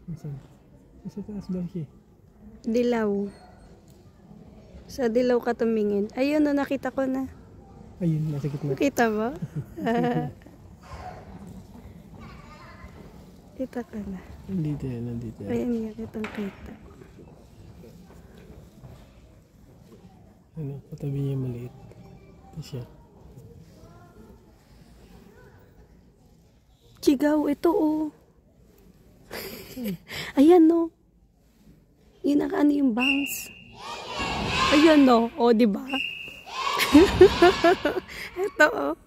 Nasaan? Nasa taas daw siya. Dilaw. Sa dilaw ka tumingin. Ayun, no, nakita ko na. Ayun, nasa gitna. Nakita mo? Kita ka na. Nandito yan, nandito yan. Ayun nga, kitang-kita. Ano, katabi niya yung maliit. Ito siya. Chigaw, ito oh. Ayan no. Yun ano yung bangs. Ayan no. O, diba? Ito oh.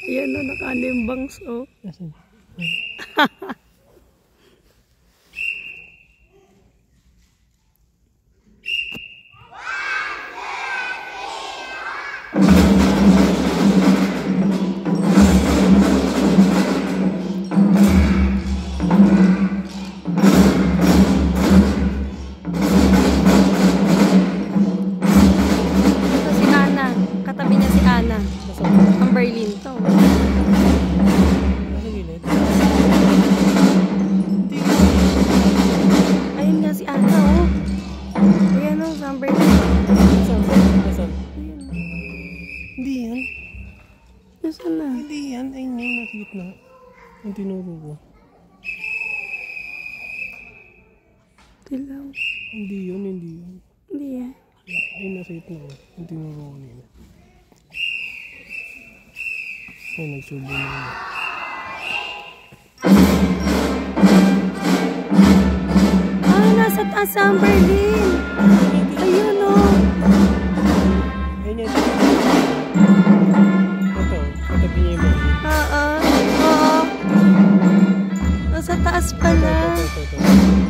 Ayan no, nakaano yung bangs oh. Nasaan? Ang Berlin to. Nasa gilid? Ayun nga si Ana oh. Ayan o, sa Berlin. Nasaan? Ayan. Hindi yan. Nasaan na? Hindi yan. Ayun yung nasa gitna. Yung tinuro ko. Dilaw. Hindi yun, hindi yun. Hindi yan. Ayun nasa gitna ko. Yung tinuro ko nila. Ay, nagsubo na yun. Ah, nasa taas ang Berlin. Ayun o. Ayun yan. Ito, katabi niya yung maliit. Oo. Oo. Nasa taas pala. Ito.